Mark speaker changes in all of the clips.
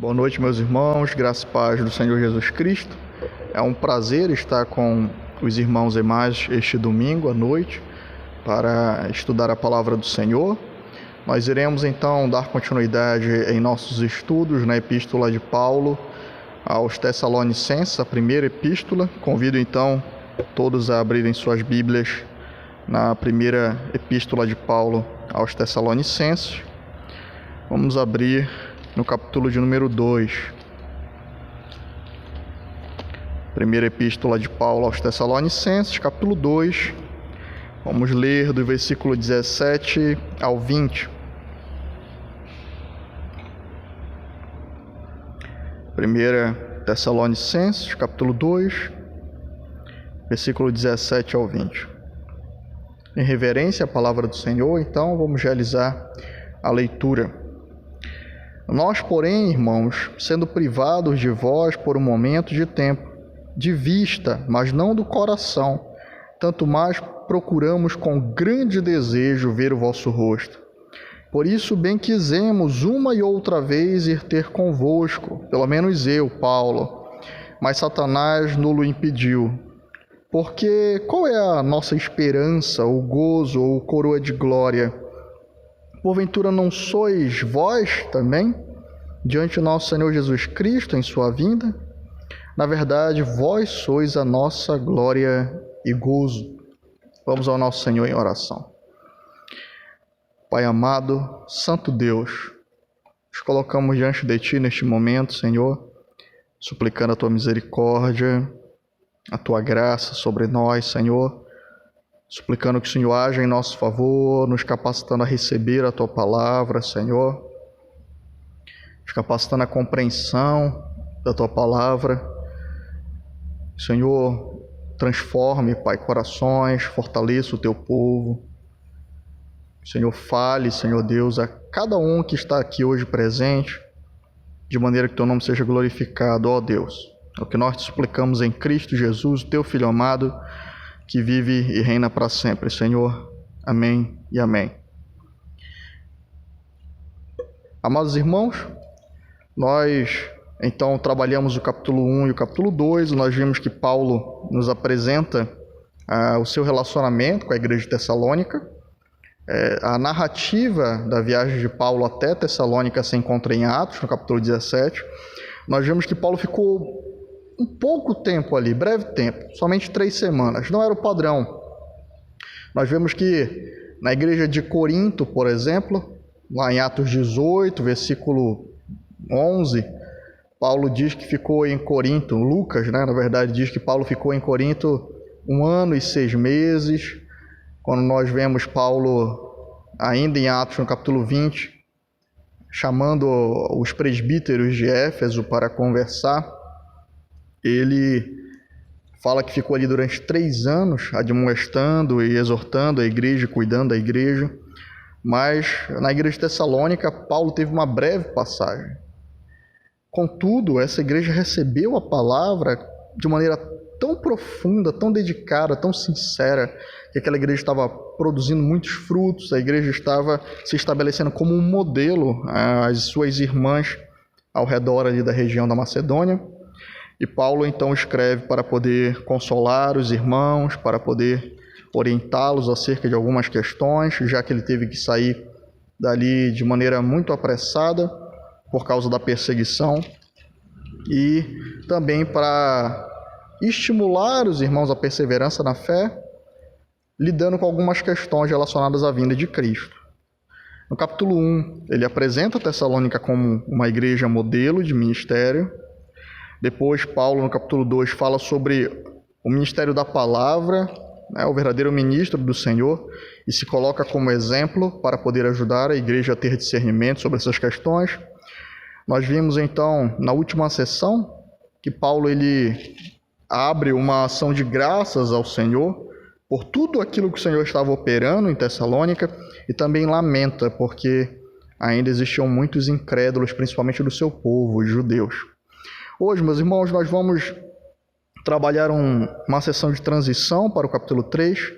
Speaker 1: Boa noite, meus irmãos, graça e paz do Senhor Jesus Cristo. É um prazer estar com os irmãos e mais este domingo à noite para estudar a palavra do Senhor. Nós iremos então dar continuidade em nossos estudos na epístola de Paulo aos Tessalonicenses, a primeira epístola. Convido então todos a abrirem suas Bíblias na primeira epístola de Paulo aos Tessalonicenses. Vamos abrir no capítulo de número 2. Primeira epístola de Paulo aos Tessalonicenses, capítulo 2. Vamos ler do versículo 17 ao 20. Primeira Tessalonicenses, capítulo 2, versículo 17 ao 20. Em reverência à palavra do Senhor, então, vamos realizar a leitura. Nós, porém, irmãos, sendo privados de vós por um momento de tempo, de vista, mas não do coração, tanto mais procuramos com grande desejo ver o vosso rosto. Por isso, bem quisemos uma e outra vez ir ter convosco, pelo menos eu, Paulo, mas Satanás nos impediu. Porque qual é a nossa esperança, o gozo ou coroa de glória? Porventura não sois vós também, diante do nosso Senhor Jesus Cristo em sua vinda? Na verdade, vós sois a nossa glória e gozo. Vamos ao nosso Senhor em oração. Pai amado, Santo Deus, nos colocamos diante de Ti neste momento, Senhor, suplicando a Tua misericórdia, a Tua graça sobre nós, Senhor, suplicando que o Senhor haja em nosso favor, nos capacitando a receber a Tua palavra, Senhor, nos capacitando a compreensão da Tua palavra. Senhor, transforme, Pai, corações, fortaleça o Teu povo. Senhor, fale, Senhor Deus, a cada um que está aqui hoje presente, de maneira que Teu nome seja glorificado, ó Deus. É o que nós te suplicamos em Cristo Jesus, Teu Filho amado, que vive e reina para sempre, Senhor. Amém e amém. Amados irmãos, nós então trabalhamos o capítulo 1 e o capítulo 2, nós vimos que Paulo nos apresenta o seu relacionamento com a igreja de Tessalônica. A narrativa da viagem de Paulo até Tessalônica se encontra em Atos, no capítulo 17. Nós vimos que Paulo ficou um pouco tempo ali, breve tempo, somente 3 semanas, não era o padrão. Nós vemos que na igreja de Corinto, por exemplo, lá em Atos 18, versículo 11, Paulo diz que ficou em Corinto, Lucas, na verdade, diz que Paulo ficou em Corinto 1 ano e 6 meses. Quando nós vemos Paulo, ainda em Atos, no capítulo 20, chamando os presbíteros de Éfeso para conversar, ele fala que ficou ali durante 3 anos, admoestando e exortando a igreja, cuidando da igreja. Mas na igreja de Tessalônica, Paulo teve uma breve passagem. Contudo, essa igreja recebeu a palavra de maneira tão profunda, tão dedicada, tão sincera, que aquela igreja estava produzindo muitos frutos, a igreja estava se estabelecendo como um modelo às suas irmãs ao redor ali da região da Macedônia. E Paulo então escreve para poder consolar os irmãos, para poder orientá-los acerca de algumas questões, já que ele teve que sair dali de maneira muito apressada por causa da perseguição, e também para estimular os irmãos à perseverança na fé, lidando com algumas questões relacionadas à vinda de Cristo. No capítulo 1, ele apresenta Tessalônica como uma igreja modelo de ministério. Depois, Paulo, no capítulo 2, fala sobre o ministério da palavra, o verdadeiro ministro do Senhor, e se coloca como exemplo para poder ajudar a igreja a ter discernimento sobre essas questões. Nós vimos, então, na última sessão, que Paulo ele abre uma ação de graças ao Senhor por tudo aquilo que o Senhor estava operando em Tessalônica, e também lamenta porque ainda existiam muitos incrédulos, principalmente do seu povo, os judeus. Hoje, meus irmãos, nós vamos trabalhar uma sessão de transição para o capítulo 3.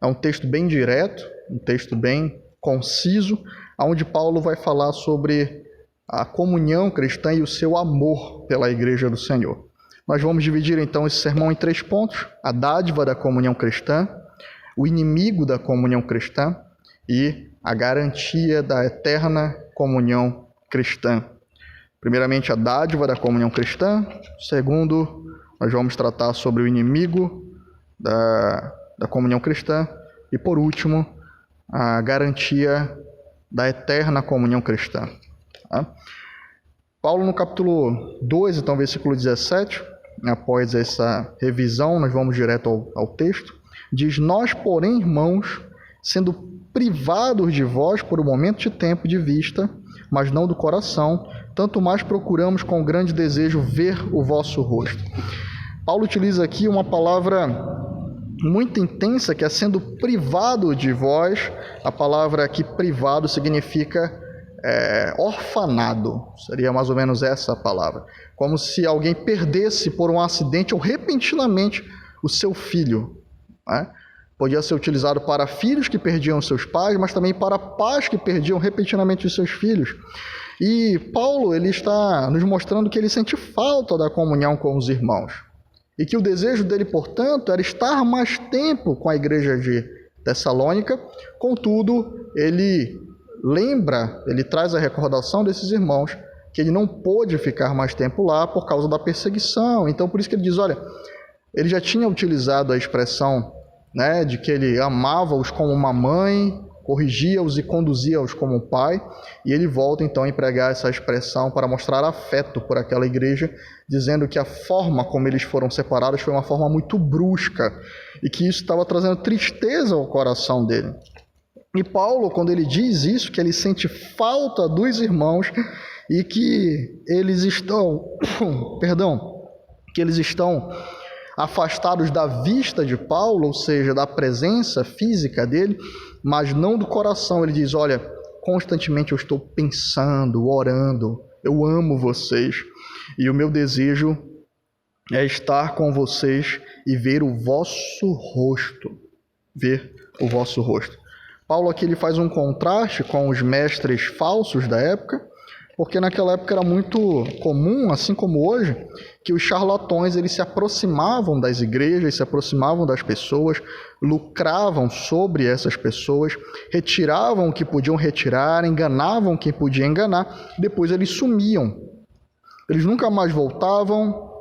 Speaker 1: É um texto bem direto, um texto bem conciso, onde Paulo vai falar sobre a comunhão cristã e o seu amor pela igreja do Senhor. Nós vamos dividir então esse sermão em 3 pontos: a dádiva da comunhão cristã, o inimigo da comunhão cristã e a garantia da eterna comunhão cristã. Primeiramente, a dádiva da comunhão cristã. Segundo, nós vamos tratar sobre o inimigo da comunhão cristã. E, por último, a garantia da eterna comunhão cristã. Tá? Paulo, no capítulo 2, então, versículo 17, após essa revisão, nós vamos direto ao texto, diz: nós, porém, irmãos, sendo privados de vós por um momento de tempo de vista, mas não do coração, tanto mais procuramos com grande desejo ver o vosso rosto. Paulo utiliza aqui uma palavra muito intensa, que é sendo privado de vós. A palavra aqui privado significa orfanado, seria mais ou menos essa a palavra. Como se alguém perdesse por um acidente ou repentinamente o seu filho, né? Podia ser utilizado para filhos que perdiam seus pais, mas também para pais que perdiam repentinamente os seus filhos. E Paulo, ele está nos mostrando que ele sente falta da comunhão com os irmãos. E que o desejo dele, portanto, era estar mais tempo com a igreja de Tessalônica. Contudo, ele traz a recordação desses irmãos que ele não pôde ficar mais tempo lá por causa da perseguição. Então, por isso que ele diz, olha, ele já tinha utilizado a expressão, né, de que ele amava-os como uma mãe, corrigia-os e conduzia-os como um pai, e ele volta então a empregar essa expressão para mostrar afeto por aquela igreja, dizendo que a forma como eles foram separados foi uma forma muito brusca, e que isso estava trazendo tristeza ao coração dele. E Paulo, quando ele diz isso, que ele sente falta dos irmãos, e que eles estão, que eles estão afastados da vista de Paulo, ou seja, da presença física dele, mas não do coração. Ele diz, olha, constantemente eu estou pensando, orando, eu amo vocês, e o meu desejo é estar com vocês e ver o vosso rosto. Ver o vosso rosto. Paulo aqui ele faz um contraste com os mestres falsos da época, porque naquela época era muito comum, assim como hoje, que os charlatões eles se aproximavam das igrejas, se aproximavam das pessoas, lucravam sobre essas pessoas, retiravam o que podiam retirar, enganavam quem podia enganar, depois eles sumiam. Eles nunca mais voltavam,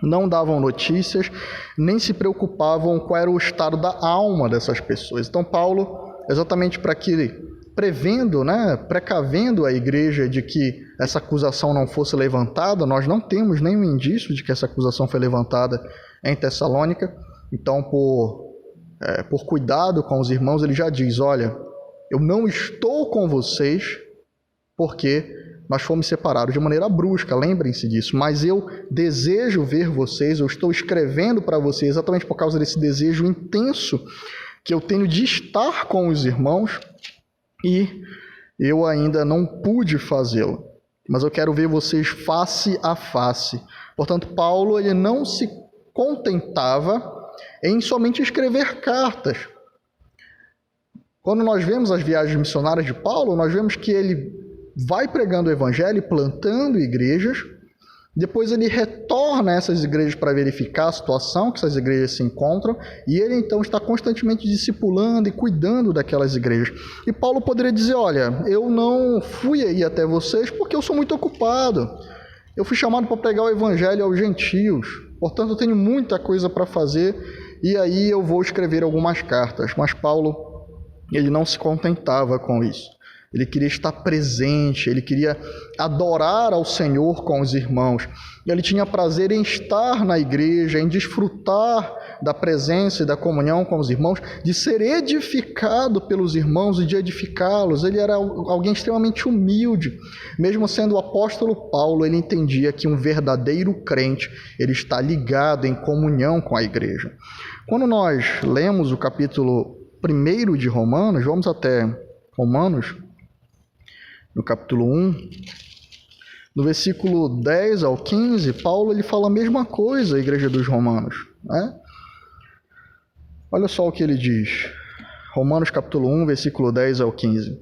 Speaker 1: não davam notícias, nem se preocupavam qual era o estado da alma dessas pessoas. Então Paulo, exatamente para que prevendo, precavendo a igreja de que essa acusação não fosse levantada, nós não temos nenhum indício de que essa acusação foi levantada em Tessalônica. Então, por cuidado com os irmãos, ele já diz, olha, eu não estou com vocês porque nós fomos separados de maneira brusca, lembrem-se disso, mas eu desejo ver vocês, eu estou escrevendo para vocês exatamente por causa desse desejo intenso que eu tenho de estar com os irmãos, e eu ainda não pude fazê-lo, mas eu quero ver vocês face a face. Portanto, Paulo ele não se contentava em somente escrever cartas. Quando nós vemos as viagens missionárias de Paulo, nós vemos que ele vai pregando o evangelho, plantando igrejas, depois ele retorna a essas igrejas para verificar a situação que essas igrejas se encontram, e ele então está constantemente discipulando e cuidando daquelas igrejas. E Paulo poderia dizer, olha, eu não fui aí até vocês porque eu sou muito ocupado. Eu fui chamado para pregar o evangelho aos gentios, portanto eu tenho muita coisa para fazer, e aí eu vou escrever algumas cartas. Mas Paulo, ele não se contentava com isso. Ele queria estar presente, ele queria adorar ao Senhor com os irmãos. Ele tinha prazer em estar na igreja, em desfrutar da presença e da comunhão com os irmãos, de ser edificado pelos irmãos e de edificá-los. Ele era alguém extremamente humilde. Mesmo sendo o apóstolo Paulo, ele entendia que um verdadeiro crente, ele está ligado em comunhão com a igreja. Quando nós lemos o capítulo 1 de Romanos, vamos até Romanos, no capítulo 1, no versículo 10 ao 15, Paulo ele fala a mesma coisa à igreja dos Romanos, né? Olha só o que ele diz. Romanos capítulo 1, versículo 10 ao 15.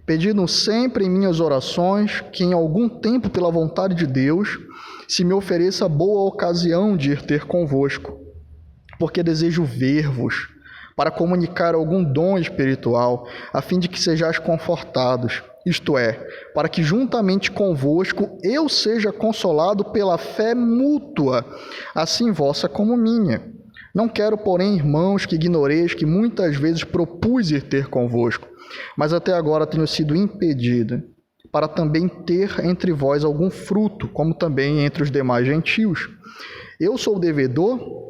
Speaker 1: pedindo sempre em minhas orações que em algum tempo, pela vontade de Deus, se me ofereça boa ocasião de ir ter convosco, porque desejo ver-vos, para comunicar algum dom espiritual, a fim de que sejais confortados, isto é, para que juntamente convosco eu seja consolado pela fé mútua, assim vossa como minha. Não quero, porém, irmãos, que ignoreis que muitas vezes propus ir ter convosco, mas até agora tenho sido impedido, para também ter entre vós algum fruto, como também entre os demais gentios. Eu sou devedor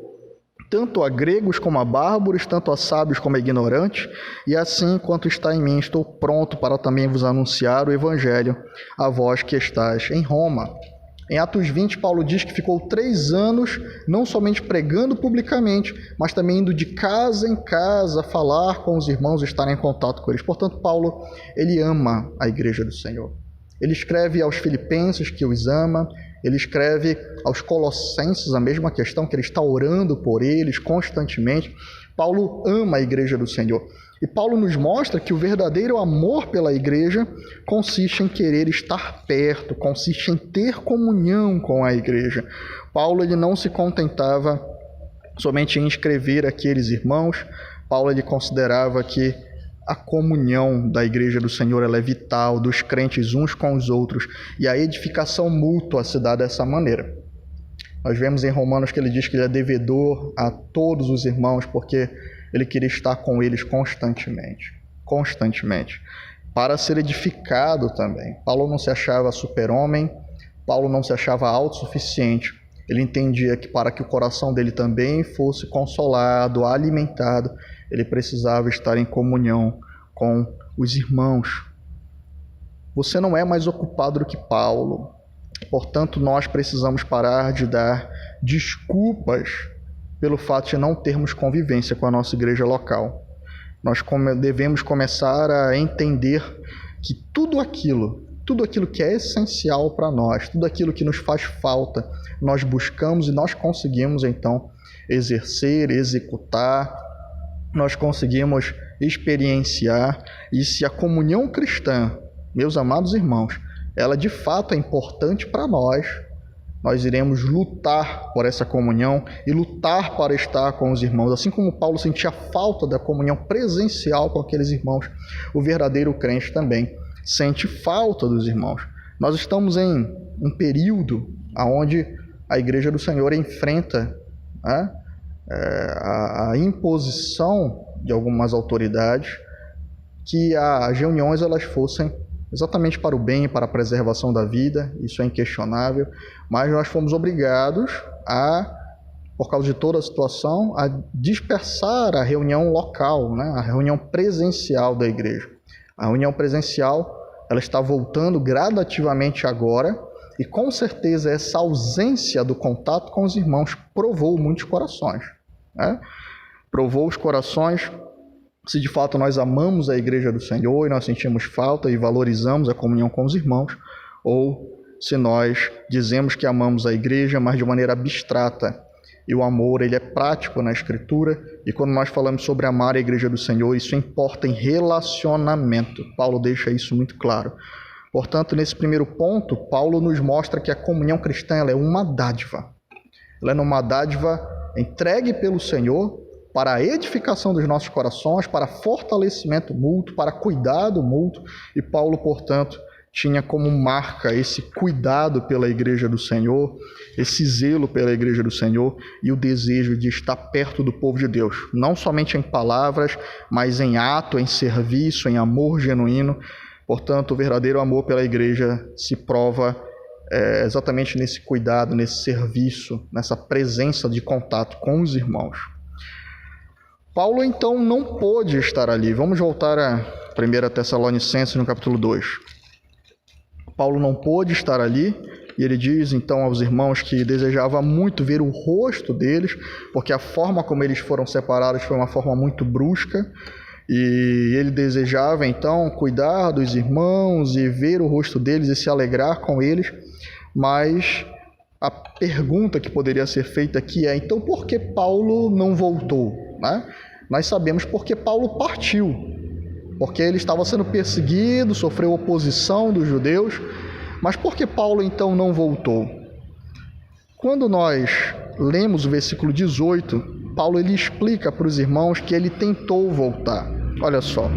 Speaker 1: tanto a gregos como a bárbaros, tanto a sábios como a ignorantes, e assim, quanto está em mim, estou pronto para também vos anunciar o evangelho a vós que estáis em Roma. Em Atos 20, Paulo diz que ficou 3 anos, não somente pregando publicamente, mas também indo de casa em casa, falar com os irmãos, estar em contato com eles. Portanto, Paulo, ele ama a igreja do Senhor. Ele escreve aos filipenses que os ama, ele escreve aos colossenses a mesma questão, que ele está orando por eles constantemente. Paulo ama a igreja do Senhor. E Paulo nos mostra que o verdadeiro amor pela igreja consiste em querer estar perto, consiste em ter comunhão com a igreja. Paulo ele não se contentava somente em escrever aqueles irmãos. Paulo ele considerava que a comunhão da igreja do Senhor ela é vital, dos crentes uns com os outros, e a edificação mútua se dá dessa maneira. Nós vemos em Romanos que ele diz que ele é devedor a todos os irmãos, porque ele queria estar com eles constantemente, para ser edificado também. Paulo não se achava super-homem, Paulo não se achava autossuficiente. Ele entendia que para que o coração dele também fosse consolado, alimentado, ele precisava estar em comunhão com os irmãos. Você não é mais ocupado do que Paulo. Portanto, nós precisamos parar de dar desculpas pelo fato de não termos convivência com a nossa igreja local. Nós devemos começar a entender que tudo aquilo que é essencial para nós, tudo aquilo que nos faz falta, nós buscamos e nós conseguimos então exercer, executar, nós conseguimos experienciar. E se a comunhão cristã, meus amados irmãos, ela de fato é importante para nós, nós iremos lutar por essa comunhão e lutar para estar com os irmãos. Assim como Paulo sentia falta da comunhão presencial com aqueles irmãos, o verdadeiro crente também sente falta dos irmãos. Nós estamos em um período onde a igreja do Senhor enfrenta a imposição de algumas autoridades, que as reuniões elas fossem exatamente para o bem e para a preservação da vida. Isso é inquestionável, mas nós fomos obrigados por causa de toda a situação, a dispersar a reunião local, a reunião presencial da igreja. A reunião presencial ela está voltando gradativamente agora, e com certeza essa ausência do contato com os irmãos provou muitos corações. Provou os corações se de fato nós amamos a igreja do Senhor e nós sentimos falta e valorizamos a comunhão com os irmãos, ou se nós dizemos que amamos a igreja, mas de maneira abstrata. E o amor ele é prático na Escritura, e quando nós falamos sobre amar a igreja do Senhor, isso importa em relacionamento. Paulo deixa isso muito claro. Portanto, nesse primeiro ponto, Paulo nos mostra que a comunhão cristã ela é uma dádiva. Ela é uma dádiva entregue pelo Senhor para a edificação dos nossos corações, para fortalecimento mútuo, para cuidado mútuo. E Paulo, portanto, tinha como marca esse cuidado pela igreja do Senhor, esse zelo pela igreja do Senhor e o desejo de estar perto do povo de Deus, não somente em palavras, mas em ato, em serviço, em amor genuíno. Portanto, o verdadeiro amor pela igreja se prova exatamente nesse cuidado, nesse serviço, nessa presença de contato com os irmãos. Paulo, então, não pôde estar ali. Vamos voltar a 1 Tessalonicenses, no capítulo 2. Paulo não pôde estar ali, e ele diz, então, aos irmãos que desejava muito ver o rosto deles, porque a forma como eles foram separados foi uma forma muito brusca, e ele desejava, então, cuidar dos irmãos e ver o rosto deles e se alegrar com eles, mas a pergunta que poderia ser feita aqui é, então, por que Paulo não voltou? Nós sabemos porque Paulo partiu. porque ele estava sendo perseguido, sofreu oposição dos judeus. Mas por que Paulo então não voltou? Quando nós lemos o versículo 18, Paulo ele explica para os irmãos que ele tentou voltar. Olha só,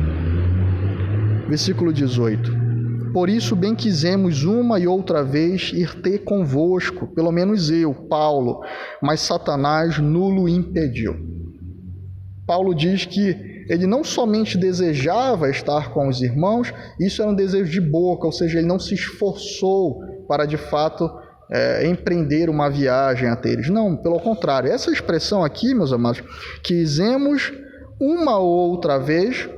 Speaker 1: versículo 18. Por isso bem quisemos uma e outra vez ir ter convosco, pelo menos eu, Paulo, mas Satanás nulo impediu. Paulo diz que ele não somente desejava estar com os irmãos, isso era um desejo de boca, ou seja, ele não se esforçou para de fato empreender uma viagem até eles. Não, pelo contrário. Essa expressão aqui, meus amados, quisemos uma ou outra vez,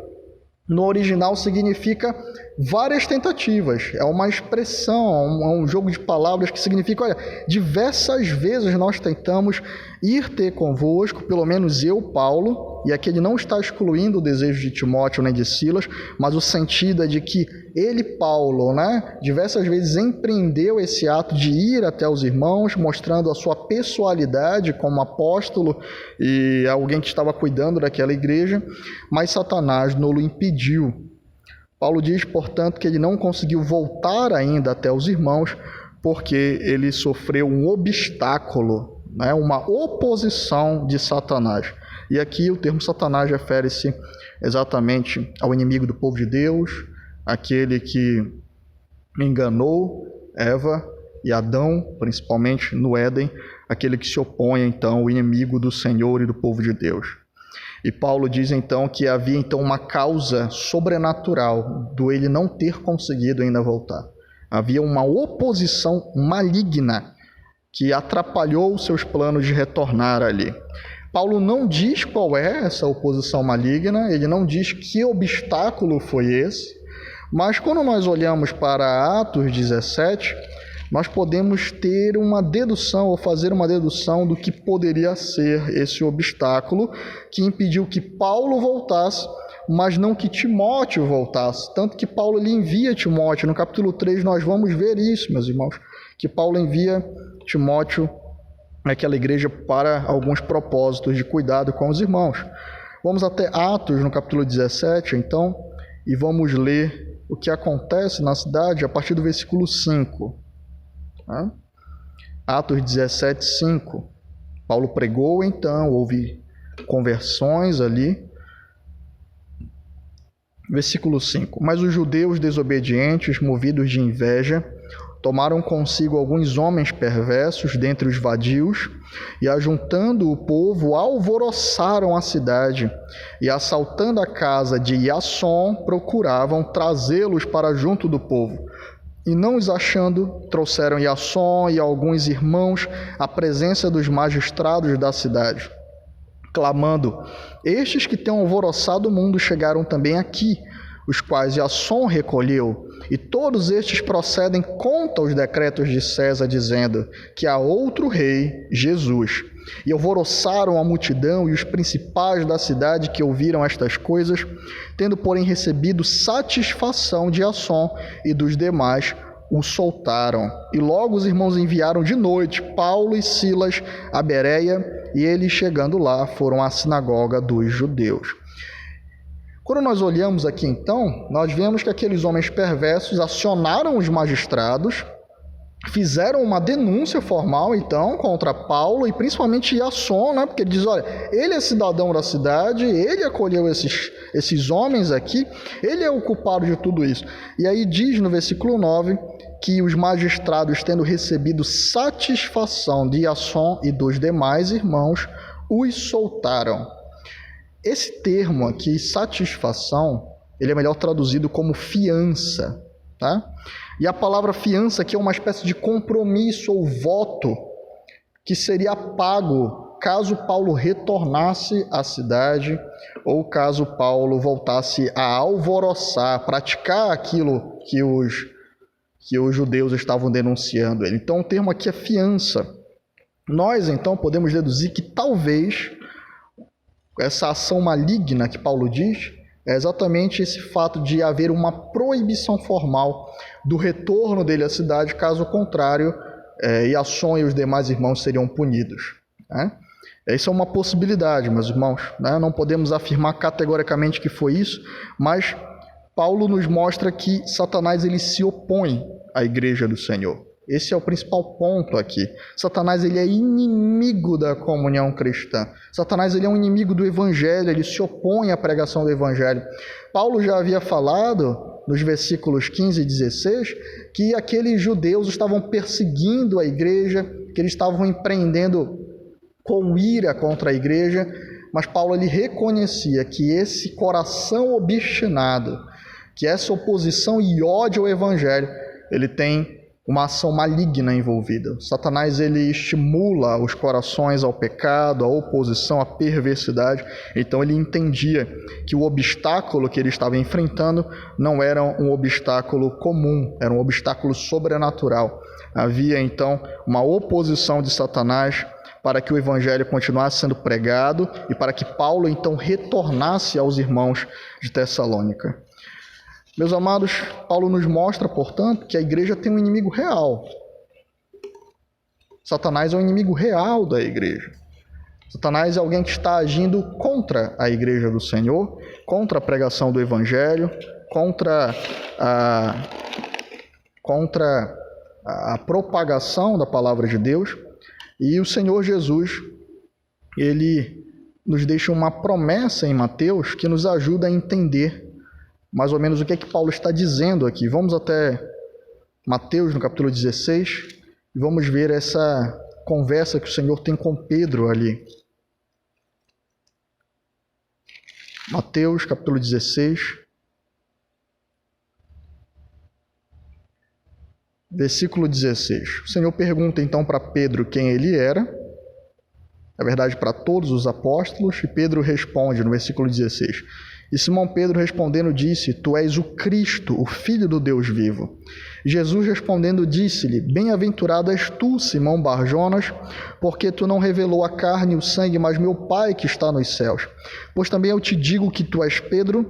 Speaker 1: no original significa várias tentativas. É uma expressão, é um jogo de palavras que significa, olha, diversas vezes nós tentamos ir ter convosco, pelo menos eu, Paulo, e aqui ele não está excluindo o desejo de Timóteo nem de Silas, mas o sentido é de que ele, Paulo, diversas vezes empreendeu esse ato de ir até os irmãos, mostrando a sua pessoalidade como apóstolo e alguém que estava cuidando daquela igreja, mas Satanás não o impediu. Paulo diz, portanto, que ele não conseguiu voltar ainda até os irmãos porque ele sofreu um obstáculo, uma oposição de Satanás. E aqui o termo Satanás refere-se exatamente ao inimigo do povo de Deus, aquele que enganou Eva e Adão, principalmente no Éden, aquele que se opõe, então, ao inimigo do Senhor e do povo de Deus. E Paulo diz, então, que havia então uma causa sobrenatural do ele não ter conseguido ainda voltar. Havia uma oposição maligna que atrapalhou os seus planos de retornar ali. Paulo não diz qual é essa oposição maligna, ele não diz que obstáculo foi esse, mas quando nós olhamos para Atos 17, nós podemos ter uma dedução ou fazer uma dedução do que poderia ser esse obstáculo que impediu que Paulo voltasse, mas não que Timóteo voltasse. Tanto que Paulo ele envia Timóteo. No capítulo 3 nós vamos ver isso, meus irmãos, que Paulo envia Timóteo naquela igreja para alguns propósitos de cuidado com os irmãos. Vamos até Atos, no capítulo 17, então, e vamos ler o que acontece na cidade a partir do versículo 5. Atos 17, 5. Paulo pregou, então, houve conversões ali. Versículo 5. Mas os judeus desobedientes, movidos de inveja, tomaram consigo alguns homens perversos dentre os vadios e, ajuntando o povo, alvoroçaram a cidade e, assaltando a casa de Jasson, procuravam trazê-los para junto do povo. E não os achando, trouxeram Jasson e alguns irmãos à presença dos magistrados da cidade, clamando: estes que têm alvoroçado o mundo chegaram também aqui, os quais Jasson recolheu, e todos estes procedem contra os decretos de César, dizendo que há outro rei, Jesus. E alvoroçaram a multidão e os principais da cidade que ouviram estas coisas, tendo, porém, recebido satisfação de Jasson e dos demais, o soltaram. E logo os irmãos enviaram de noite Paulo e Silas a Bereia, e eles, chegando lá, foram à sinagoga dos judeus. Quando nós olhamos aqui, então, nós vemos que aqueles homens perversos acionaram os magistrados, fizeram uma denúncia formal, então, contra Paulo e principalmente Jasson, porque ele diz, olha, ele é cidadão da cidade, ele acolheu esses homens aqui, ele é o culpado de tudo isso. E aí diz no versículo 9 que os magistrados, tendo recebido satisfação de Jasson e dos demais irmãos, os soltaram. Esse termo aqui, satisfação, ele é melhor traduzido como fiança, tá? E a palavra fiança aqui é uma espécie de compromisso ou voto que seria pago caso Paulo retornasse à cidade ou caso Paulo voltasse a alvoroçar, praticar aquilo que os judeus estavam denunciando ele. Então o termo aqui é fiança. Nós então podemos deduzir que talvez essa ação maligna que Paulo diz é exatamente esse fato de haver uma proibição formal do retorno dele à cidade, caso contrário, Jasson e os demais irmãos seriam punidos. Isso é uma possibilidade, meus irmãos. Não podemos afirmar categoricamente que foi isso, mas Paulo nos mostra que Satanás ele se opõe à igreja do Senhor. Esse é o principal ponto aqui. Satanás ele é inimigo da comunhão cristã. Satanás ele é um inimigo do evangelho, ele se opõe à pregação do evangelho. Paulo já havia falado nos versículos 15 e 16 que aqueles judeus estavam perseguindo a igreja, que eles estavam empreendendo com ira contra a igreja, mas Paulo ele reconhecia que esse coração obstinado, que essa oposição e ódio ao evangelho, ele tem uma ação maligna envolvida. Satanás ele estimula os corações ao pecado, à oposição, à perversidade. Então ele entendia que o obstáculo que ele estava enfrentando não era um obstáculo comum, era um obstáculo sobrenatural. Havia então uma oposição de Satanás para que o evangelho continuasse sendo pregado e para que Paulo então retornasse aos irmãos de Tessalônica. Meus amados, Paulo nos mostra, portanto, que a igreja tem um inimigo real. Satanás é um inimigo real da igreja. Satanás é alguém que está agindo contra a igreja do Senhor, contra a pregação do evangelho, contra a propagação da palavra de Deus. E o Senhor Jesus, ele nos deixa uma promessa em Mateus que nos ajuda a entender mais ou menos o que é que Paulo está dizendo aqui. Vamos até Mateus, no capítulo 16, e vamos ver essa conversa que o Senhor tem com Pedro ali. Mateus, capítulo 16, versículo 16. O Senhor pergunta então para Pedro quem ele era, na verdade para todos os apóstolos, e Pedro responde no versículo 16. E Simão Pedro respondendo disse: Tu és o Cristo, o Filho do Deus vivo. Jesus respondendo disse-lhe: Bem-aventurado és tu, Simão Barjonas, porque tu não revelou a carne e o sangue, mas meu Pai que está nos céus. Pois também eu te digo que tu és Pedro,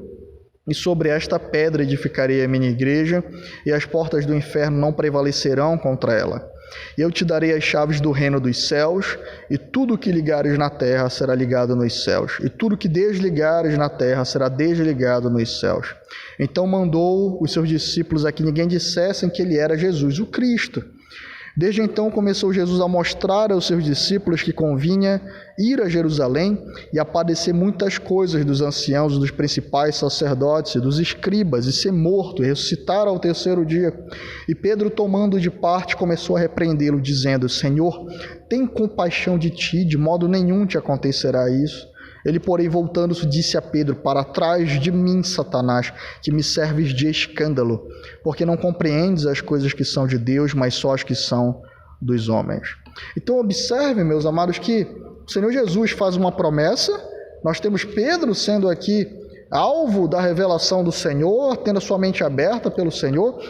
Speaker 1: e sobre esta pedra edificarei a minha igreja, e as portas do inferno não prevalecerão contra ela. E eu te darei as chaves do reino dos céus, e tudo que ligares na terra será ligado nos céus, e tudo que desligares na terra será desligado nos céus. Então mandou os seus discípulos a que ninguém dissessem que ele era Jesus, o Cristo. Desde então começou Jesus a mostrar aos seus discípulos que convinha ir a Jerusalém e a padecer muitas coisas dos anciãos, dos principais sacerdotes e dos escribas, e ser morto e ressuscitar ao terceiro dia. E Pedro, tomando de parte, começou a repreendê-lo, dizendo: Senhor, tem compaixão de ti, de modo nenhum te acontecerá isso. Ele, porém, voltando-se, disse a Pedro: Para trás de mim, Satanás, que me serves de escândalo, porque não compreendes as coisas que são de Deus, mas só as que são dos homens. Então, observem, meus amados, que o Senhor Jesus faz uma promessa. Nós temos Pedro sendo aqui alvo da revelação do Senhor, tendo a sua mente aberta pelo Senhor,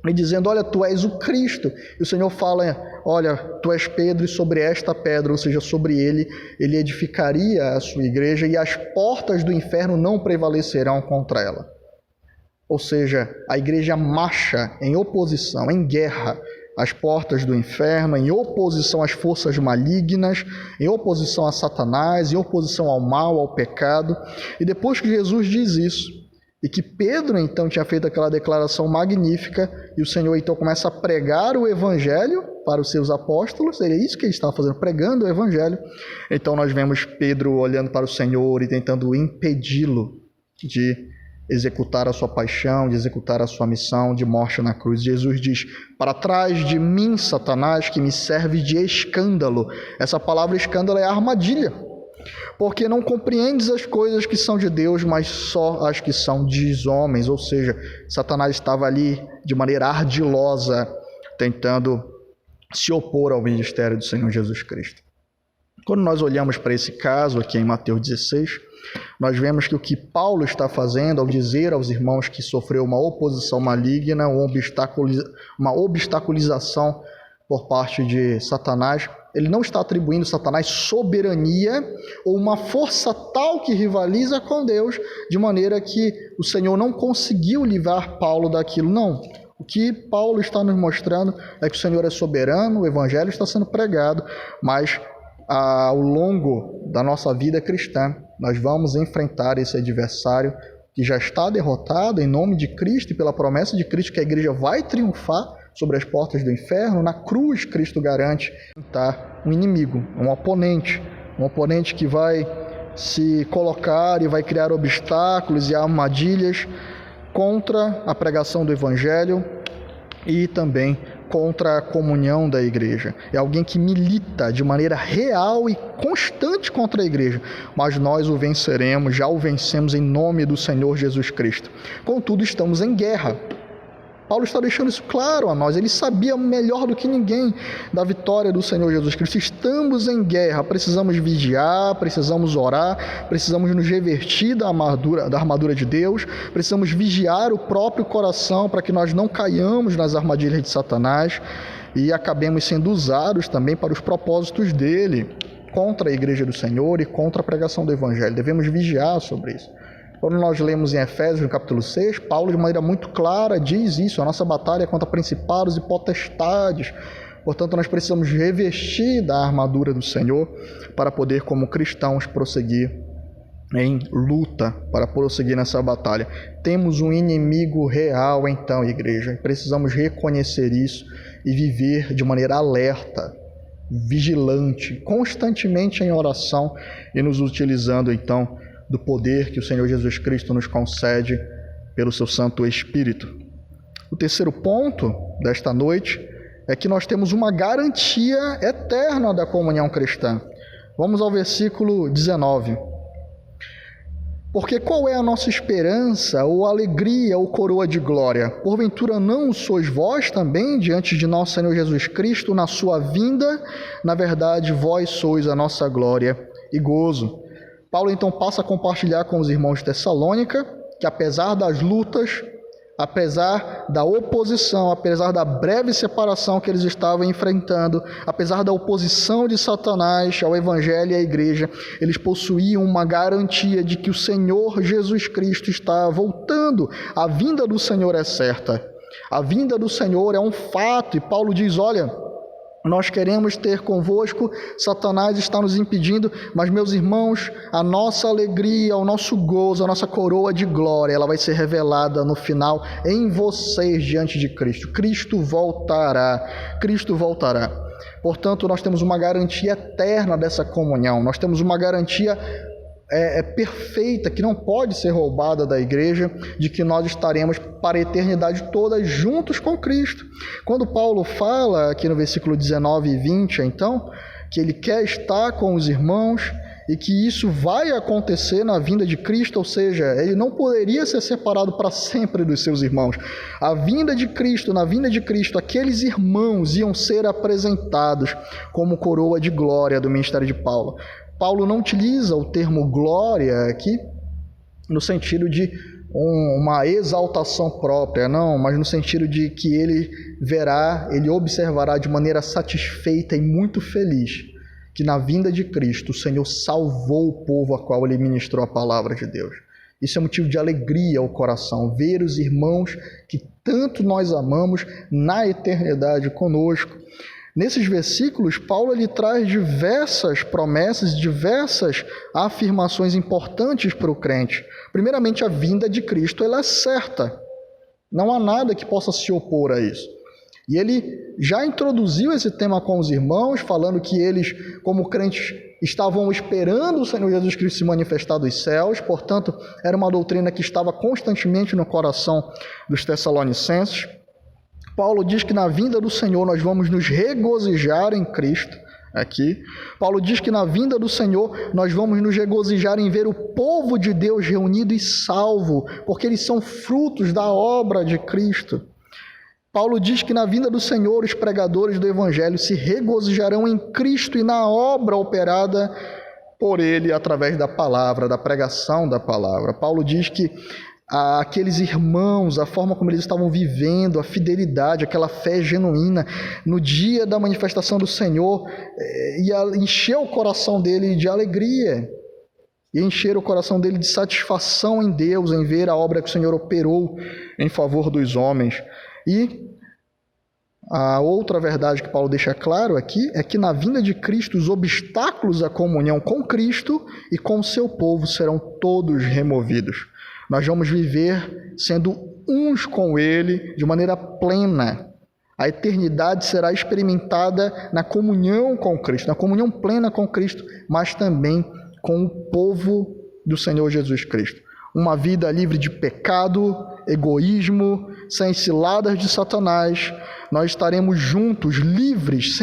Speaker 1: e dizendo: olha, tu és o Cristo. E o Senhor fala: olha, tu és Pedro, e sobre esta pedra, ou seja, sobre ele edificaria a sua igreja, e as portas do inferno não prevalecerão contra ela. Ou seja, a igreja marcha em oposição, em guerra às portas do inferno, em oposição às forças malignas, em oposição a Satanás, em oposição ao mal, ao pecado. E depois que Jesus diz isso, e que Pedro então tinha feito aquela declaração magnífica, e o Senhor então começa a pregar o evangelho para os seus apóstolos, é isso que ele estava fazendo, pregando o evangelho. Então nós vemos Pedro olhando para o Senhor e tentando impedi-lo de executar a sua paixão, de executar a sua missão de morte na cruz. Jesus diz: para trás de mim, Satanás, que me serve de escândalo. Essa palavra escândalo é armadilha, porque não compreendes as coisas que são de Deus, mas só as que são dos homens. Ou seja, Satanás estava ali de maneira ardilosa, tentando se opor ao ministério do Senhor Jesus Cristo. Quando nós olhamos para esse caso aqui em Mateus 16, nós vemos que o que Paulo está fazendo ao dizer aos irmãos que sofreu uma oposição maligna, uma obstaculização por parte de Satanás, ele não está atribuindo a Satanás soberania ou uma força tal que rivaliza com Deus, de maneira que o Senhor não conseguiu livrar Paulo daquilo. Não. O que Paulo está nos mostrando é que o Senhor é soberano, o evangelho está sendo pregado, mas ao longo da nossa vida cristã, nós vamos enfrentar esse adversário que já está derrotada em nome de Cristo e pela promessa de Cristo que a igreja vai triunfar sobre as portas do inferno. Na cruz, Cristo garante um inimigo, um oponente que vai se colocar e vai criar obstáculos e armadilhas contra a pregação do Evangelho e também contra a comunhão da igreja. É alguém que milita de maneira real e constante contra a igreja, mas nós o venceremos, já o vencemos em nome do Senhor Jesus Cristo. Contudo, estamos em guerra. Paulo está deixando isso claro a nós. Ele sabia melhor do que ninguém da vitória do Senhor Jesus Cristo. Estamos em guerra, precisamos vigiar, precisamos orar, precisamos nos revestir da armadura de Deus, precisamos vigiar o próprio coração para que nós não caiamos nas armadilhas de Satanás e acabemos sendo usados também para os propósitos dele contra a igreja do Senhor e contra a pregação do Evangelho. Devemos vigiar sobre isso. Quando nós lemos em Efésios, no capítulo 6, Paulo, de maneira muito clara, diz isso: a nossa batalha é contra principados e potestades. Portanto, nós precisamos revestir da armadura do Senhor para poder, como cristãos, prosseguir em luta, para prosseguir nessa batalha. Temos um inimigo real, então, igreja. Precisamos reconhecer isso e viver de maneira alerta, vigilante, constantemente em oração e nos utilizando, então, do poder que o Senhor Jesus Cristo nos concede pelo seu Santo Espírito. O terceiro ponto desta noite é que nós temos uma garantia eterna da comunhão cristã. Vamos ao versículo 19. Porque qual é a nossa esperança, ou alegria, ou coroa de glória? Porventura não sois vós também diante de nosso Senhor Jesus Cristo na sua vinda? Na verdade, vós sois a nossa glória e gozo. Paulo então passa a compartilhar com os irmãos de Tessalônica que, apesar das lutas, apesar da oposição, apesar da breve separação que eles estavam enfrentando, apesar da oposição de Satanás ao Evangelho e à igreja, eles possuíam uma garantia de que o Senhor Jesus Cristo está voltando. A vinda do Senhor é certa. A vinda do Senhor é um fato. E Paulo diz: olha, nós queremos ter convosco, Satanás está nos impedindo, mas, meus irmãos, a nossa alegria, o nosso gozo, a nossa coroa de glória, ela vai ser revelada no final em vocês diante de Cristo. Cristo voltará. Cristo voltará. Portanto, nós temos uma garantia eterna dessa comunhão. Nós temos uma garantia perfeita, que não pode ser roubada da igreja, de que nós estaremos para a eternidade toda juntos com Cristo. Quando Paulo fala aqui no versículo 19 e 20, então, que ele quer estar com os irmãos e que isso vai acontecer na vinda de Cristo, ou seja, ele não poderia ser separado para sempre dos seus irmãos. A vinda de Cristo, na vinda de Cristo, aqueles irmãos iam ser apresentados como coroa de glória do ministério de Paulo. Paulo não utiliza o termo glória aqui no sentido de uma exaltação própria, não, mas no sentido de que ele observará de maneira satisfeita e muito feliz que na vinda de Cristo o Senhor salvou o povo a qual ele ministrou a palavra de Deus. Isso é motivo de alegria ao coração, ver os irmãos que tanto nós amamos na eternidade conosco. Nesses versículos, Paulo ele traz diversas promessas, diversas afirmações importantes para o crente. Primeiramente, a vinda de Cristo ela é certa. Não há nada que possa se opor a isso. E ele já introduziu esse tema com os irmãos, falando que eles, como crentes, estavam esperando o Senhor Jesus Cristo se manifestar dos céus. Portanto, era uma doutrina que estava constantemente no coração dos tessalonicenses. Paulo diz que na vinda do Senhor nós vamos nos regozijar em Cristo. Aqui, Paulo diz que na vinda do Senhor nós vamos nos regozijar em ver o povo de Deus reunido e salvo, porque eles são frutos da obra de Cristo. Paulo diz que na vinda do Senhor os pregadores do Evangelho se regozijarão em Cristo e na obra operada por Ele através da palavra, da pregação da palavra. Paulo diz que aqueles irmãos, a forma como eles estavam vivendo, a fidelidade, aquela fé genuína, no dia da manifestação do Senhor, ia encher o coração dele de alegria, ia encher o coração dele de satisfação em Deus, em ver a obra que o Senhor operou em favor dos homens. E a outra verdade que Paulo deixa claro aqui é que na vinda de Cristo os obstáculos à comunhão com Cristo e com o seu povo serão todos removidos. Nós vamos viver sendo uns com Ele de maneira plena. A eternidade será experimentada na comunhão com Cristo, na comunhão plena com Cristo, mas também com o povo do Senhor Jesus Cristo. Uma vida livre de pecado, egoísmo, sem ciladas de Satanás. Nós estaremos juntos, livres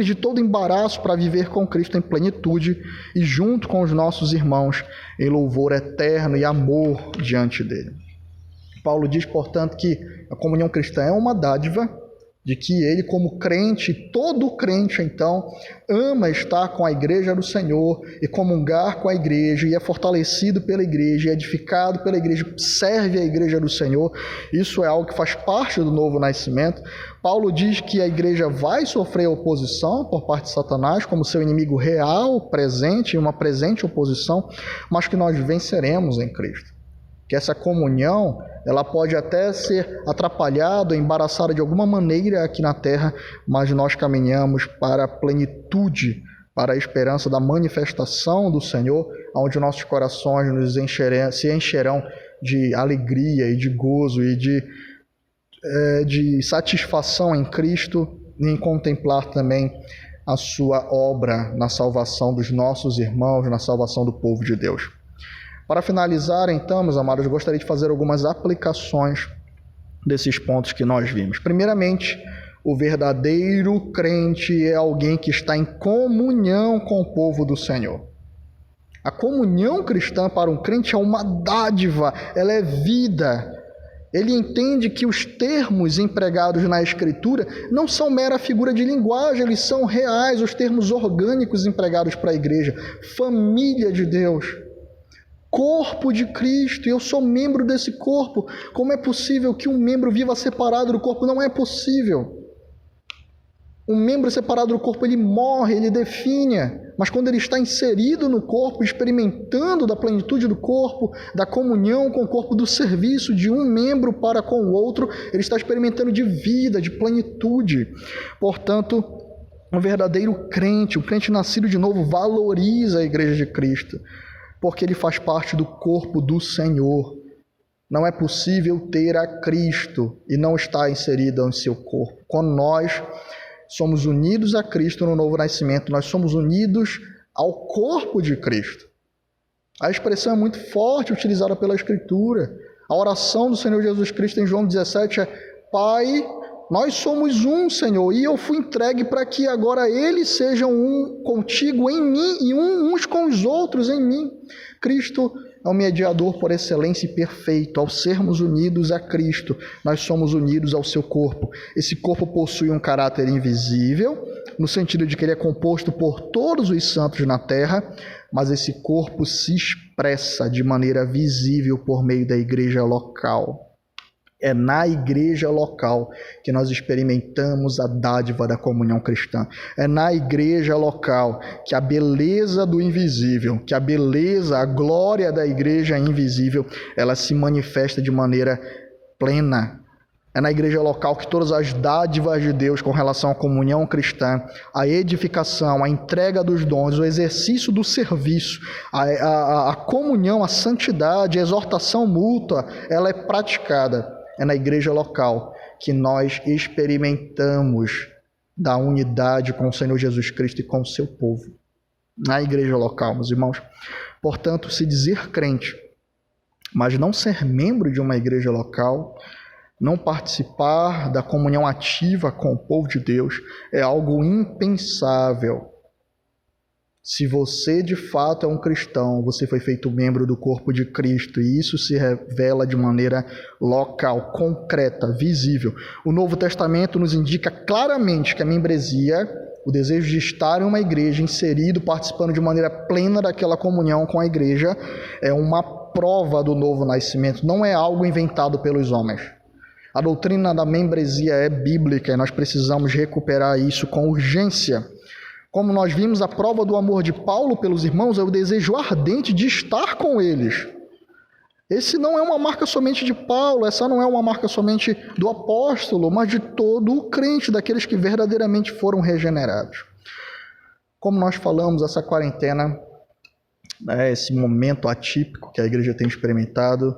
Speaker 1: de todo embaraço para viver com Cristo em plenitude e junto com os nossos irmãos em louvor eterno e amor diante dele. Paulo diz, portanto, que a comunhão cristã é uma dádiva, de que ele, como crente, todo crente, então, ama estar com a igreja do Senhor e comungar com a igreja, e é fortalecido pela igreja, é edificado pela igreja, serve a igreja do Senhor. Isso é algo que faz parte do novo nascimento. Paulo diz que a igreja vai sofrer oposição por parte de Satanás, como seu inimigo real, presente, uma presente oposição, mas que nós venceremos em Cristo. Que essa comunhão, ela pode até ser atrapalhada, embaraçada de alguma maneira aqui na terra, mas nós caminhamos para a plenitude, para a esperança da manifestação do Senhor, onde nossos corações se encherão de alegria e de gozo e de satisfação em Cristo, e em contemplar também a sua obra na salvação dos nossos irmãos, na salvação do povo de Deus. Para finalizar, então, meus amados, eu gostaria de fazer algumas aplicações desses pontos que nós vimos. Primeiramente, o verdadeiro crente é alguém que está em comunhão com o povo do Senhor. A comunhão cristã para um crente é uma dádiva, ela é vida. Ele entende que os termos empregados na Escritura não são mera figura de linguagem, eles são reais, os termos orgânicos empregados para a igreja. Família de Deus. Corpo de Cristo, e eu sou membro desse corpo. Como é possível que um membro viva separado do corpo? Não é possível. Um membro separado do corpo, ele morre, ele definha. Mas quando ele está inserido no corpo, experimentando da plenitude do corpo, da comunhão com o corpo, do serviço de um membro para com o outro, ele está experimentando de vida, de plenitude. Portanto, um verdadeiro crente, um crente nascido de novo, valoriza a igreja de Cristo, porque ele faz parte do corpo do Senhor. Não é possível ter a Cristo e não estar inserido em seu corpo. Quando nós somos unidos a Cristo no novo nascimento, nós somos unidos ao corpo de Cristo. A expressão é muito forte utilizada pela Escritura. A oração do Senhor Jesus Cristo em João 17 é: Pai, nós somos um, Senhor, e eu fui entregue para que agora eles sejam um contigo em mim e uns com os outros em mim. Cristo é o mediador por excelência e perfeito. Ao sermos unidos a Cristo, nós somos unidos ao seu corpo. Esse corpo possui um caráter invisível, no sentido de que ele é composto por todos os santos na terra, mas esse corpo se expressa de maneira visível por meio da igreja local. É na igreja local que nós experimentamos a dádiva da comunhão cristã. É na igreja local que a beleza do invisível, que a beleza, a glória da igreja invisível, ela se manifesta de maneira plena. É na igreja local que todas as dádivas de Deus com relação à comunhão cristã, a edificação, a entrega dos dons, o exercício do serviço, a comunhão, a santidade, a exortação mútua, ela é praticada. É na igreja local que nós experimentamos da unidade com o Senhor Jesus Cristo e com o seu povo. Na igreja local, meus irmãos. Portanto, se dizer crente, mas não ser membro de uma igreja local, não participar da comunhão ativa com o povo de Deus, é algo impensável. Se você de fato é um cristão, você foi feito membro do corpo de Cristo, e isso se revela de maneira local, concreta, visível. O Novo Testamento nos indica claramente que a membresia, o desejo de estar em uma igreja, inserido, participando de maneira plena daquela comunhão com a igreja, é uma prova do novo nascimento, não é algo inventado pelos homens. A doutrina da membresia é bíblica e nós precisamos recuperar isso com urgência. Como nós vimos, a prova do amor de Paulo pelos irmãos é o desejo ardente de estar com eles. Esse não é uma marca somente de Paulo, essa não é uma marca somente do apóstolo, mas de todo o crente, daqueles que verdadeiramente foram regenerados. Como nós falamos, essa quarentena, esse momento atípico que a igreja tem experimentado,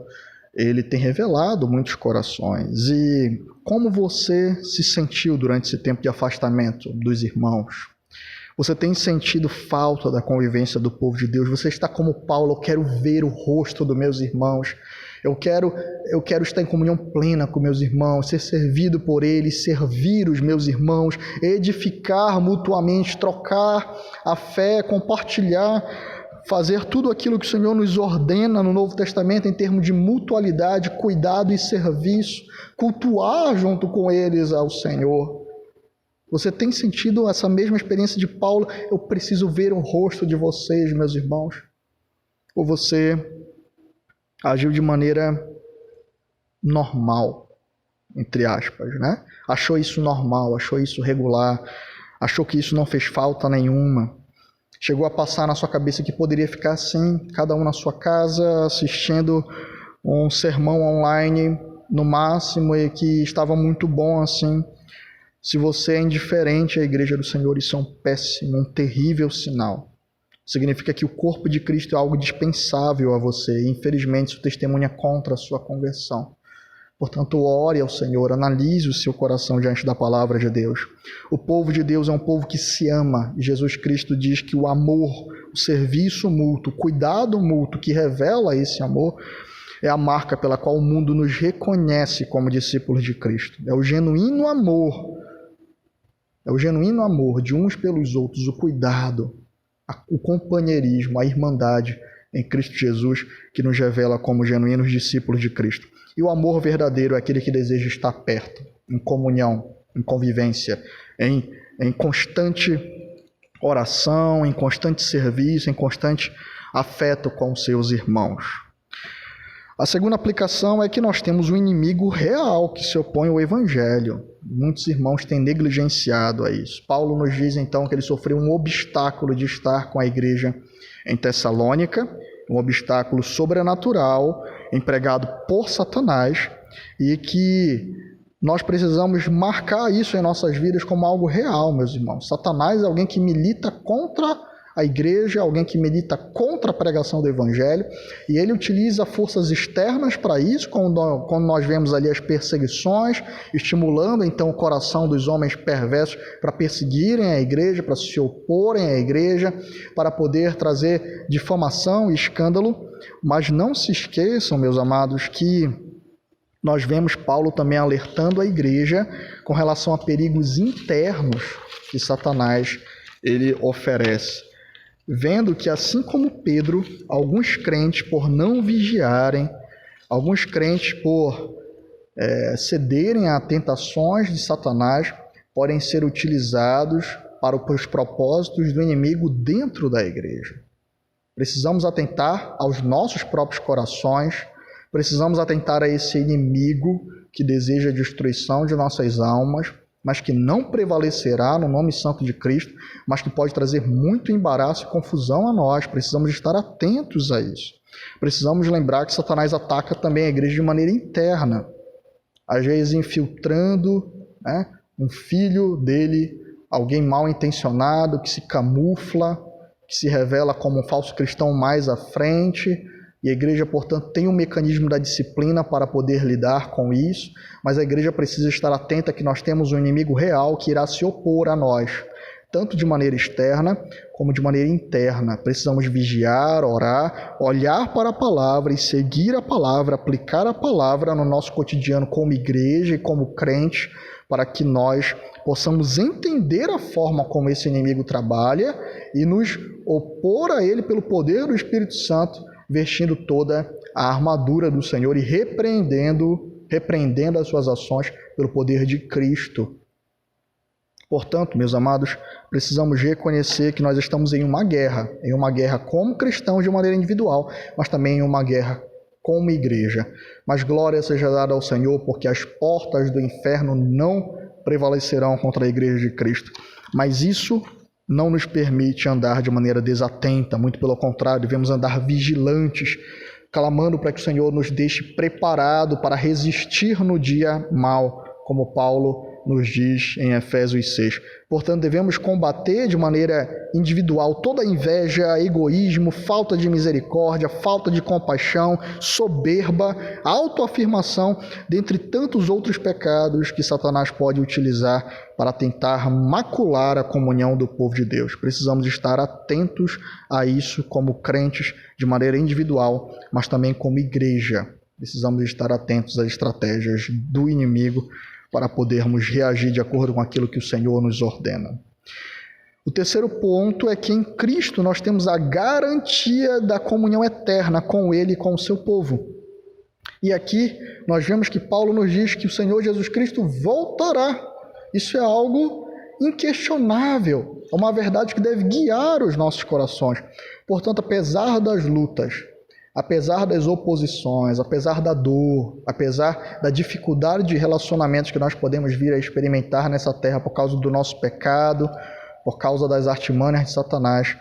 Speaker 1: ele tem revelado muitos corações. E como você se sentiu durante esse tempo de afastamento dos irmãos? Você tem sentido falta da convivência do povo de Deus? Você está como Paulo: eu quero ver o rosto dos meus irmãos. Eu quero estar em comunhão plena com meus irmãos, ser servido por eles, servir os meus irmãos, edificar mutuamente, trocar a fé, compartilhar, fazer tudo aquilo que o Senhor nos ordena no Novo Testamento em termos de mutualidade, cuidado e serviço, cultuar junto com eles ao Senhor. Você tem sentido essa mesma experiência de Paulo? Eu preciso ver o rosto de vocês, meus irmãos. Ou você agiu de maneira normal, entre aspas, né? Achou isso normal, achou isso regular, achou que isso não fez falta nenhuma. Chegou a passar na sua cabeça que poderia ficar assim, cada um na sua casa, assistindo um sermão online, no máximo, e que estava muito bom assim. Se você é indiferente à Igreja do Senhor, isso é um péssimo, um terrível sinal. Significa que o corpo de Cristo é algo dispensável a você. E, infelizmente, isso testemunha contra a sua conversão. Portanto, ore ao Senhor, analise o seu coração diante da palavra de Deus. O povo de Deus é um povo que se ama. E Jesus Cristo diz que o amor, o serviço mútuo, o cuidado mútuo que revela esse amor é a marca pela qual o mundo nos reconhece como discípulos de Cristo. É o genuíno amor. É o genuíno amor de uns pelos outros, o cuidado, o companheirismo, a irmandade em Cristo Jesus que nos revela como genuínos discípulos de Cristo. E o amor verdadeiro é aquele que deseja estar perto, em comunhão, em convivência, em constante oração, em constante serviço, em constante afeto com seus irmãos. A segunda aplicação é que nós temos um inimigo real que se opõe ao Evangelho. Muitos irmãos têm negligenciado a isso. Paulo nos diz então que ele sofreu um obstáculo de estar com a igreja em Tessalônica, um obstáculo sobrenatural empregado por Satanás, e que nós precisamos marcar isso em nossas vidas como algo real, meus irmãos. Satanás é alguém que milita contra a igreja, alguém que milita contra a pregação do Evangelho, e ele utiliza forças externas para isso, quando nós vemos ali as perseguições, estimulando então o coração dos homens perversos para perseguirem a igreja, para se oporem à igreja, para poder trazer difamação e escândalo. Mas não se esqueçam, meus amados, que nós vemos Paulo também alertando a igreja com relação a perigos internos que Satanás ele oferece. Vendo que, assim como Pedro, alguns crentes, por não vigiarem, alguns crentes, por cederem a tentações de Satanás, podem ser utilizados para os propósitos do inimigo dentro da igreja. Precisamos atentar aos nossos próprios corações, precisamos atentar a esse inimigo que deseja a destruição de nossas almas, mas que não prevalecerá no nome santo de Cristo, mas que pode trazer muito embaraço e confusão a nós. Precisamos estar atentos a isso. Precisamos lembrar que Satanás ataca também a igreja de maneira interna, às vezes infiltrando, um filho dele, alguém mal intencionado, que se camufla, que se revela como um falso cristão mais à frente. E a igreja, portanto, tem um mecanismo da disciplina para poder lidar com isso, mas a igreja precisa estar atenta que nós temos um inimigo real que irá se opor a nós, tanto de maneira externa como de maneira interna. Precisamos vigiar, orar, olhar para a palavra e seguir a palavra, aplicar a palavra no nosso cotidiano como igreja e como crente, para que nós possamos entender a forma como esse inimigo trabalha e nos opor a ele pelo poder do Espírito Santo, vestindo toda a armadura do Senhor e repreendendo as suas ações pelo poder de Cristo. Portanto, meus amados, precisamos reconhecer que nós estamos em uma guerra como cristãos de maneira individual, mas também em uma guerra como igreja. Mas glória seja dada ao Senhor, porque as portas do inferno não prevalecerão contra a igreja de Cristo. Mas isso não nos permite andar de maneira desatenta, muito pelo contrário, devemos andar vigilantes, clamando para que o Senhor nos deixe preparado para resistir no dia mau, como Paulo nos diz em Efésios 6. Portanto, devemos combater de maneira individual toda inveja, egoísmo, falta de misericórdia, falta de compaixão, soberba, autoafirmação, dentre tantos outros pecados que Satanás pode utilizar para tentar macular a comunhão do povo de Deus. Precisamos estar atentos a isso como crentes de maneira individual, mas também como igreja. Precisamos estar atentos às estratégias do inimigo para podermos reagir de acordo com aquilo que o Senhor nos ordena. O terceiro ponto é que em Cristo nós temos a garantia da comunhão eterna com Ele e com o seu povo. E aqui nós vemos que Paulo nos diz que o Senhor Jesus Cristo voltará. Isso é algo inquestionável, é uma verdade que deve guiar os nossos corações. Portanto, apesar das lutas, apesar das oposições, apesar da dor, apesar da dificuldade de relacionamentos que nós podemos vir a experimentar nessa terra por causa do nosso pecado, por causa das artimanhas de Satanás,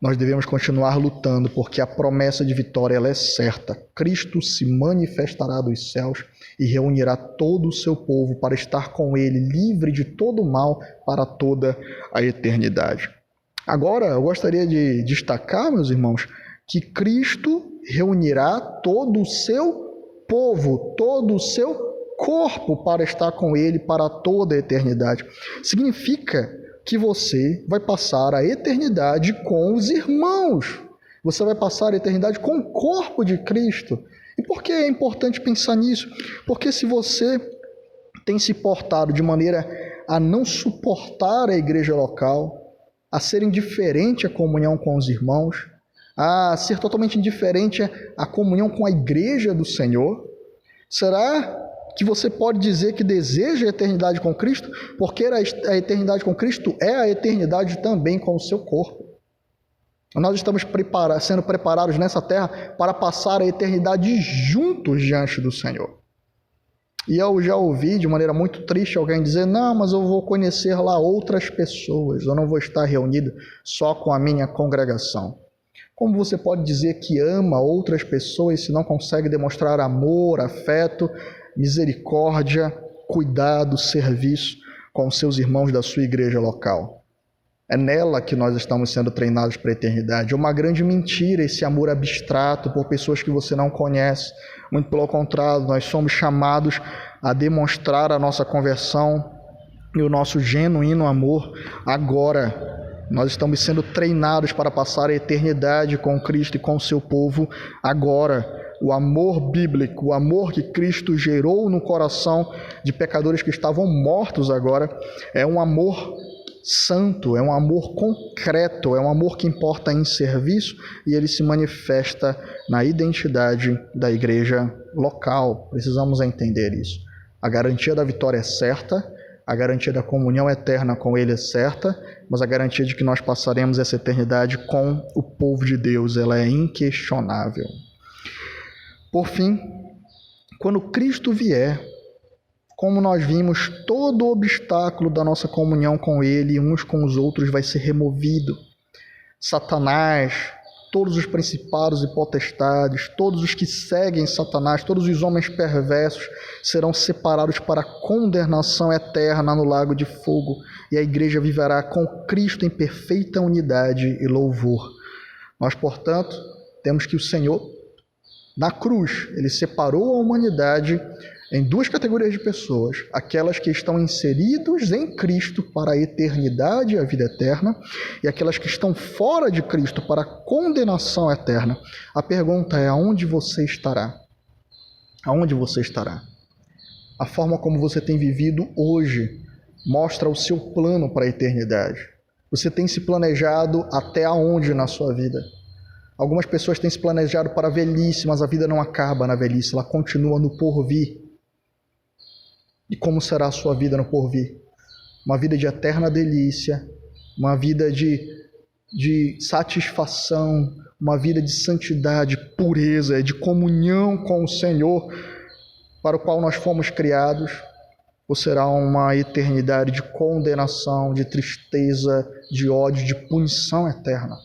Speaker 1: nós devemos continuar lutando, porque a promessa de vitória ela é certa. Cristo se manifestará dos céus e reunirá todo o seu povo para estar com ele, livre de todo mal para toda a eternidade. Agora, eu gostaria de destacar, meus irmãos, que Cristo reunirá todo o seu povo, todo o seu corpo para estar com ele para toda a eternidade. Significa que você vai passar a eternidade com os irmãos. Você vai passar a eternidade com o corpo de Cristo. E por que é importante pensar nisso? Porque se você tem se portado de maneira a não suportar a igreja local, a ser indiferente à comunhão com os irmãos, a ser totalmente indiferente à comunhão com a igreja do Senhor, será que você pode dizer que deseja a eternidade com Cristo? Porque a eternidade com Cristo é a eternidade também com o seu corpo. Nós estamos sendo preparados nessa terra para passar a eternidade juntos diante do Senhor. E eu já ouvi de maneira muito triste alguém dizer: não, mas eu vou conhecer lá outras pessoas, eu não vou estar reunido só com a minha congregação. Como você pode dizer que ama outras pessoas se não consegue demonstrar amor, afeto, misericórdia, cuidado, serviço com seus irmãos da sua igreja local? É nela que nós estamos sendo treinados para a eternidade. É uma grande mentira esse amor abstrato por pessoas que você não conhece. Muito pelo contrário, nós somos chamados a demonstrar a nossa conversão e o nosso genuíno amor agora. Nós estamos sendo treinados para passar a eternidade com Cristo e com o seu povo agora. O amor bíblico, o amor que Cristo gerou no coração de pecadores que estavam mortos agora, é um amor santo, é um amor concreto, é um amor que importa em serviço e ele se manifesta na identidade da igreja local. Precisamos entender isso. A garantia da vitória é certa, a garantia da comunhão eterna com ele é certa, mas a garantia de que nós passaremos essa eternidade com o povo de Deus, ela é inquestionável. Por fim, quando Cristo vier, como nós vimos, todo o obstáculo da nossa comunhão com Ele, uns com os outros, vai ser removido. Satanás, todos os principados e potestades, todos os que seguem Satanás, todos os homens perversos serão separados para a condenação eterna no lago de fogo, e a igreja viverá com Cristo em perfeita unidade e louvor. Nós, portanto, temos que o Senhor, na cruz, ele separou a humanidade em duas categorias de pessoas: aquelas que estão inseridos em Cristo para a eternidade e a vida eterna, e aquelas que estão fora de Cristo para a condenação eterna. A pergunta é: aonde você estará? Aonde você estará? A forma como você tem vivido hoje mostra o seu plano para a eternidade. Você tem se planejado até aonde na sua vida? Algumas pessoas têm se planejado para a velhice, mas a vida não acaba na velhice, ela continua no porvir. E como será a sua vida no porvir? Uma vida de eterna delícia, uma vida de satisfação, uma vida de santidade, pureza, de comunhão com o Senhor, para o qual nós fomos criados, ou será uma eternidade de condenação, de tristeza, de ódio, de punição eterna?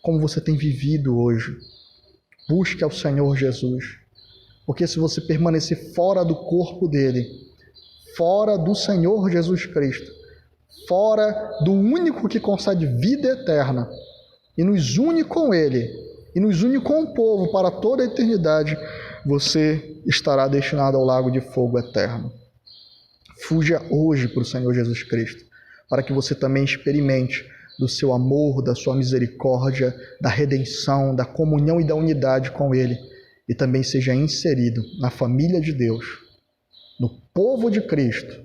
Speaker 1: Como você tem vivido hoje? Busque ao Senhor Jesus. Porque se você permanecer fora do corpo dele, fora do Senhor Jesus Cristo, fora do único que concede vida eterna, e nos une com Ele, e nos une com o povo para toda a eternidade, você estará destinado ao lago de fogo eterno. Fuja hoje para o Senhor Jesus Cristo, para que você também experimente do seu amor, da sua misericórdia, da redenção, da comunhão e da unidade com Ele, e também seja inserido na família de Deus, no povo de Cristo,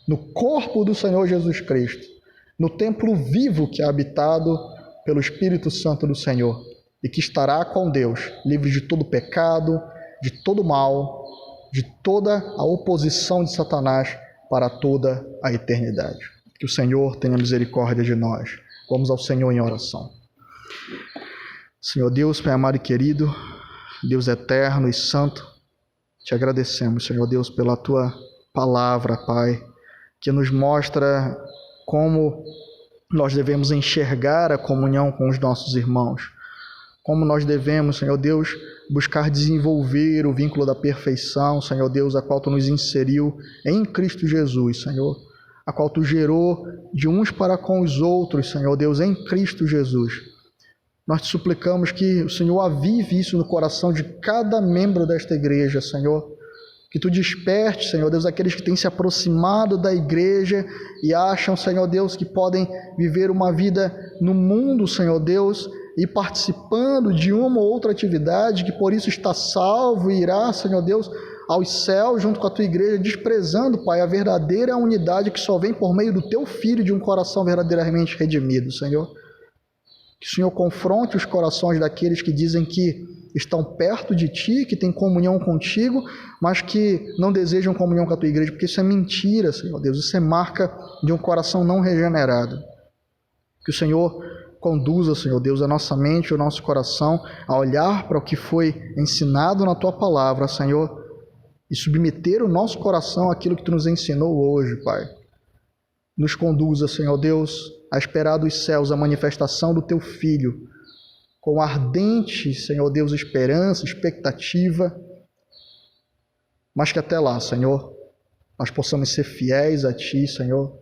Speaker 1: no corpo do Senhor Jesus Cristo, no templo vivo que é habitado pelo Espírito Santo do Senhor, e que estará com Deus, livre de todo pecado, de todo mal, de toda a oposição de Satanás para toda a eternidade. Que o Senhor tenha misericórdia de nós. Vamos ao Senhor em oração. Senhor Deus, Pai amado e querido, Deus eterno e santo, te agradecemos, Senhor Deus, pela Tua palavra, Pai, que nos mostra como nós devemos enxergar a comunhão com os nossos irmãos, como nós devemos, Senhor Deus, buscar desenvolver o vínculo da perfeição, Senhor Deus, a qual Tu nos inseriu em Cristo Jesus, Senhor, a qual Tu gerou de uns para com os outros, Senhor Deus, em Cristo Jesus. Nós te suplicamos que o Senhor avive isso no coração de cada membro desta igreja, Senhor, que Tu desperte, Senhor Deus, aqueles que têm se aproximado da igreja e acham, Senhor Deus, que podem viver uma vida no mundo, Senhor Deus, e participando de uma ou outra atividade, que por isso está salvo e irá, Senhor Deus, aos céus junto com a Tua igreja, desprezando, Pai, a verdadeira unidade que só vem por meio do Teu Filho de um coração verdadeiramente redimido, Senhor. Que o Senhor confronte os corações daqueles que dizem que estão perto de Ti, que têm comunhão contigo, mas que não desejam comunhão com a Tua igreja, porque isso é mentira, Senhor Deus, isso é marca de um coração não regenerado. Que o Senhor conduza, Senhor Deus, a nossa mente e o nosso coração a olhar para o que foi ensinado na Tua palavra, Senhor, e submeter o nosso coração àquilo que Tu nos ensinou hoje, Pai. Nos conduza, Senhor Deus, a esperar dos céus a manifestação do Teu Filho, com ardente, Senhor Deus, esperança, expectativa, mas que até lá, Senhor, nós possamos ser fiéis a Ti, Senhor,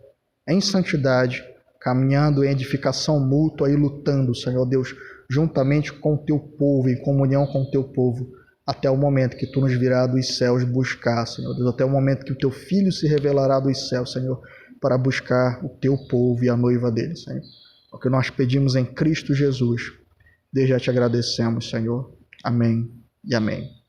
Speaker 1: em santidade, caminhando em edificação mútua e lutando, Senhor Deus, juntamente com o Teu povo, em comunhão com o Teu povo, até o momento que Tu nos virá dos céus buscar, Senhor Deus, até o momento que o Teu Filho se revelará dos céus, Senhor, para buscar o Teu povo e a noiva dele, Senhor. É o que nós pedimos em Cristo Jesus. Desde já te agradecemos, Senhor. Amém e amém.